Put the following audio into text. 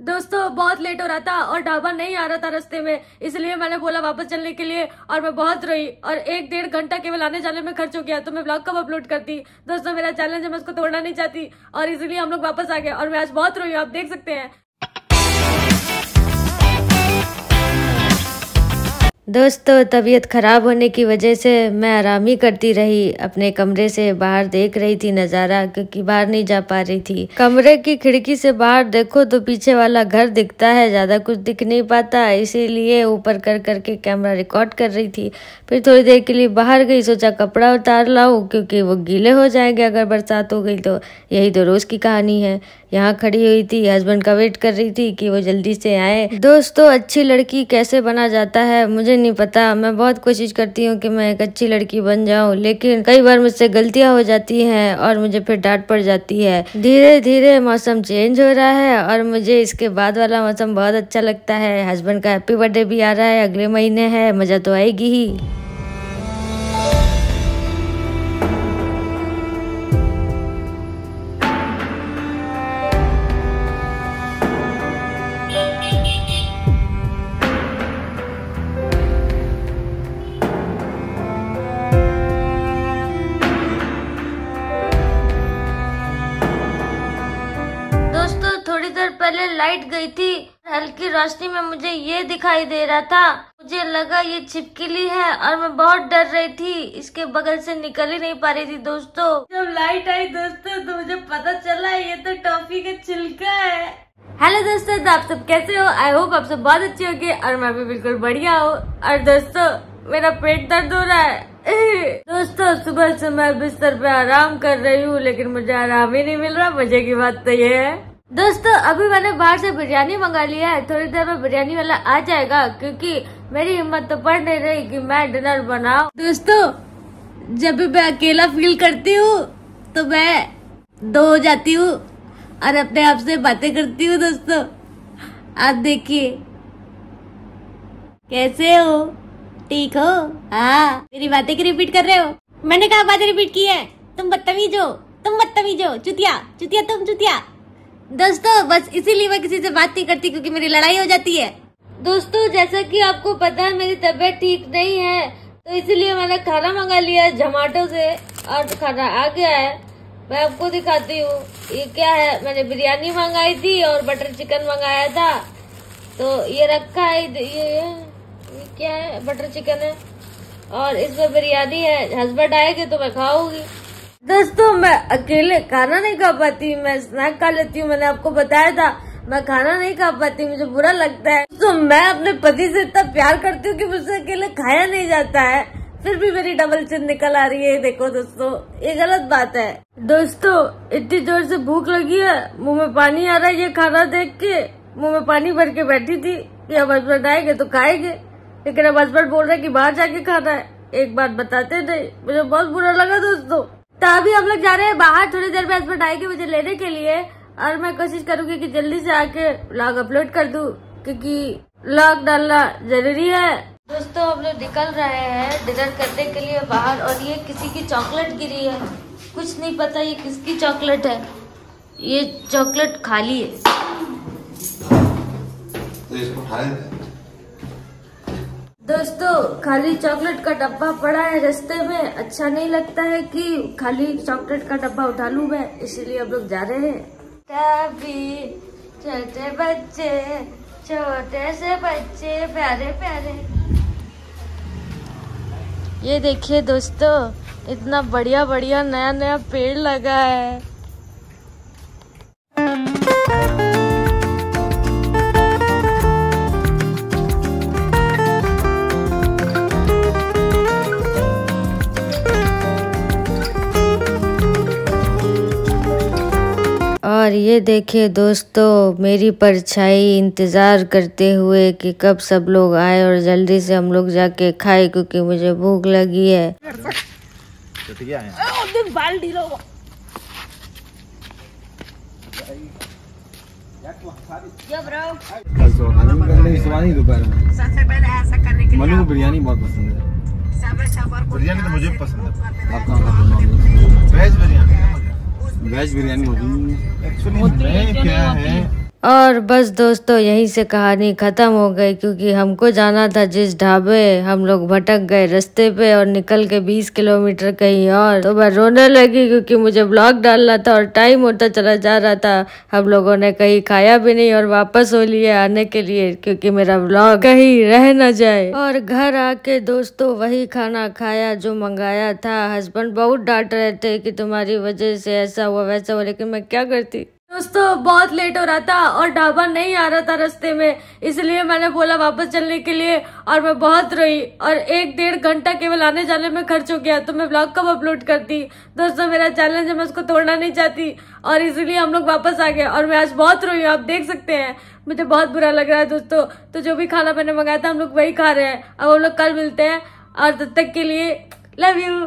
दोस्तों बहुत लेट हो रहा था और ढाबा नहीं आ रहा था रास्ते में, इसलिए मैंने बोला वापस चलने के लिए और मैं बहुत रोई और 1-1.5 घंटा केवल आने जाने में खर्च हो गया। तो मैं ब्लॉग कब अपलोड करती। दोस्तों मेरा चैलेंज है, मैं उसको तोड़ना नहीं चाहती और इसलिए हम लोग वापस आ गए और मैं आज बहुत रोई, आप देख सकते हैं। दोस्तों तबीयत ख़राब होने की वजह से मैं आराम ही करती रही, अपने कमरे से बाहर देख रही थी नज़ारा, क्योंकि बाहर नहीं जा पा रही थी। कमरे की खिड़की से बाहर देखो तो पीछे वाला घर दिखता है, ज़्यादा कुछ दिख नहीं पाता, इसीलिए ऊपर कर करके कैमरा रिकॉर्ड कर रही थी। फिर थोड़ी देर के लिए बाहर गई, सोचा कपड़ा उतार लाऊं क्योंकि वो गीले हो जाएंगे अगर बरसात हो गई तो। यही तो रोज़ की कहानी है। यहाँ खड़ी हुई थी, हस्बैंड का वेट कर रही थी कि वो जल्दी से आए। दोस्तों अच्छी लड़की कैसे बना जाता है मुझे नहीं पता। मैं बहुत कोशिश करती हूँ कि मैं एक अच्छी लड़की बन जाऊँ, लेकिन कई बार मुझसे गलतियाँ हो जाती हैं और मुझे फिर डांट पड़ जाती है। धीरे धीरे मौसम चेंज हो रहा है और मुझे इसके बाद वाला मौसम बहुत अच्छा लगता है। हस्बैंड का हैप्पी बर्थडे भी आ रहा है, अगले महीने है, मजा तो आएगी ही। थोड़ी देर पहले लाइट गई थी, हल्की रोशनी में मुझे ये दिखाई दे रहा था, मुझे लगा ये छिपकली है और मैं बहुत डर रही थी, इसके बगल से निकल ही नहीं पा रही थी। दोस्तों जब लाइट आई दोस्तों तो मुझे पता चला ये तो टॉफी का छिलका है। हेलो दोस्तों, तो आप सब कैसे हो? आई होप आप सब बहुत अच्छे होंगे और मैं भी बिल्कुल बढ़िया हूँ। और दोस्तों मेरा पेट दर्द हो रहा है। दोस्तों सुबह से मैं बिस्तर पे आराम कर रही हूँ, लेकिन मुझे आराम ही नहीं मिल रहा। मजे की बात तो ये है दोस्तों, अभी मैंने बाहर से बिरयानी मंगा लिया है, थोड़ी देर में बिरयानी वाला आ जाएगा, क्योंकि मेरी हिम्मत तो पड़ नहीं रही कि मैं डिनर बनाऊं। दोस्तों जब भी मैं अकेला फील करती हूँ तो मैं दो हो जाती हूँ और अपने आप से बातें करती हूँ। दोस्तों आप देखिए कैसे हो, ठीक हो? हाँ मेरी बातें क्यों रिपीट कर रहे हो? मैंने कहा बातें रिपीट की है, तुम बदतमीज हो, तुम बदतमीज हो, चुतिया चुतिया तुम चुतिया। दोस्तों बस इसीलिए मैं किसी से बात नहीं करती, क्योंकि मेरी लड़ाई हो जाती है। दोस्तों जैसा कि आपको पता है मेरी तबीयत ठीक नहीं है, तो इसीलिए मैंने खाना मंगा लिया है जोमेटो से और खाना आ गया है। मैं आपको दिखाती हूँ ये क्या है। मैंने बिरयानी मंगाई थी और बटर चिकन मंगाया था, तो ये रखा है। ये क्या है? बटर चिकन है और इसमें बिरयानी है। हस्बैंड आएंगे तो मैं खाऊंगी। दोस्तों मैं अकेले खाना नहीं खा पाती, मैं स्नैक खा लेती हूँ। मैंने आपको बताया था मैं खाना नहीं खा पाती, मुझे बुरा लगता है। तो मैं अपने पति से इतना प्यार करती हूँ कि मुझसे अकेले खाया नहीं जाता है, फिर भी मेरी डबल चिन निकल आ रही है। देखो दोस्तों ये गलत बात है। दोस्तों इतनी जोर से भूख लगी है, मुँह में पानी आ रहा है। ये खाना देख के मुँह में पानी भर के बैठी थी कि अब हस्बैंड आएंगे तो खाएंगे, लेकिन अब हस्बैंड बोल रहे कि बाहर जाके खाना है। एक बात बताते नहीं, मुझे बहुत बुरा लगा दोस्तों। तो अभी हम लोग जा रहे हैं बाहर, थोड़ी देर में हस्बैंड आएंगे मुझे लेने के लिए और मैं कोशिश करूंगी कि जल्दी से आके व्लॉग अपलोड कर दूं, क्योंकि व्लॉग डालना जरूरी है। दोस्तों हम लोग निकल रहे हैं डिनर करने के लिए बाहर और ये किसी की चॉकलेट गिरी है, कुछ नहीं पता ये किसकी चॉकलेट है। ये चॉकलेट खाली है तो इसको खा लेते हैं। दोस्तों खाली चॉकलेट का डब्बा पड़ा है रास्ते में, अच्छा नहीं लगता है कि खाली चॉकलेट का डब्बा उठा लूं मैं, इसीलिए हम लोग जा रहे हैं। कभी छोटे बच्चे, छोटे से बच्चे प्यारे प्यारे। ये देखिए दोस्तों इतना बढ़िया बढ़िया नया नया पेड़ लगा है। और ये देखिए दोस्तों मेरी परछाई इंतज़ार करते हुए कि कब सब लोग आए और जल्दी से हम लोग जाके खाए, क्योंकि मुझे भूख लगी है। सबसे पहले ऐसा करने के लिए मनु को बिरयानी बहुत पसंद है। बिरयानी तो मुझे पसंद है। आप कहाँ वेज बिरयानी? वेज बिरयानी होती है एक्चुअली क्या है। और बस दोस्तों यहीं से कहानी खत्म हो गई, क्योंकि हमको जाना था जिस ढाबे, हम लोग भटक गए रास्ते पे और निकल के 20 किलोमीटर कहीं और। तो मैं रोने लगी क्योंकि मुझे ब्लॉग डालना था और टाइम होता चला जा रहा था। हम लोगों ने कहीं खाया भी नहीं और वापस हो लिया आने के लिए, क्योंकि मेरा ब्लॉग कहीं रह न जाए। और घर आके दोस्तों वही खाना खाया जो मंगाया था। हस्बैंड बहुत डांट रहे थे कि तुम्हारी वजह से ऐसा हुआ वैसा हुआ, लेकिन मैं क्या करती दोस्तों, बहुत लेट हो रहा था और ढाबा नहीं आ रहा था रास्ते में, इसलिए मैंने बोला वापस चलने के लिए। और मैं बहुत रोई और 1-1.5 घंटा केवल आने जाने में खर्च हो गया। तो मैं ब्लॉग कब अपलोड करती दोस्तों, मेरा चैलेंज है, मैं उसको तोड़ना नहीं चाहती और इसीलिए हम लोग वापस आ गए। और मैं आज बहुत रोई, आप देख सकते हैं, मुझे बहुत बुरा लग रहा है दोस्तों। तो जो भी खाना मैंने मंगाया था हम लोग वही खा रहे हैं। अब हम लोग कल मिलते हैं और तब तक के लिए लव यू।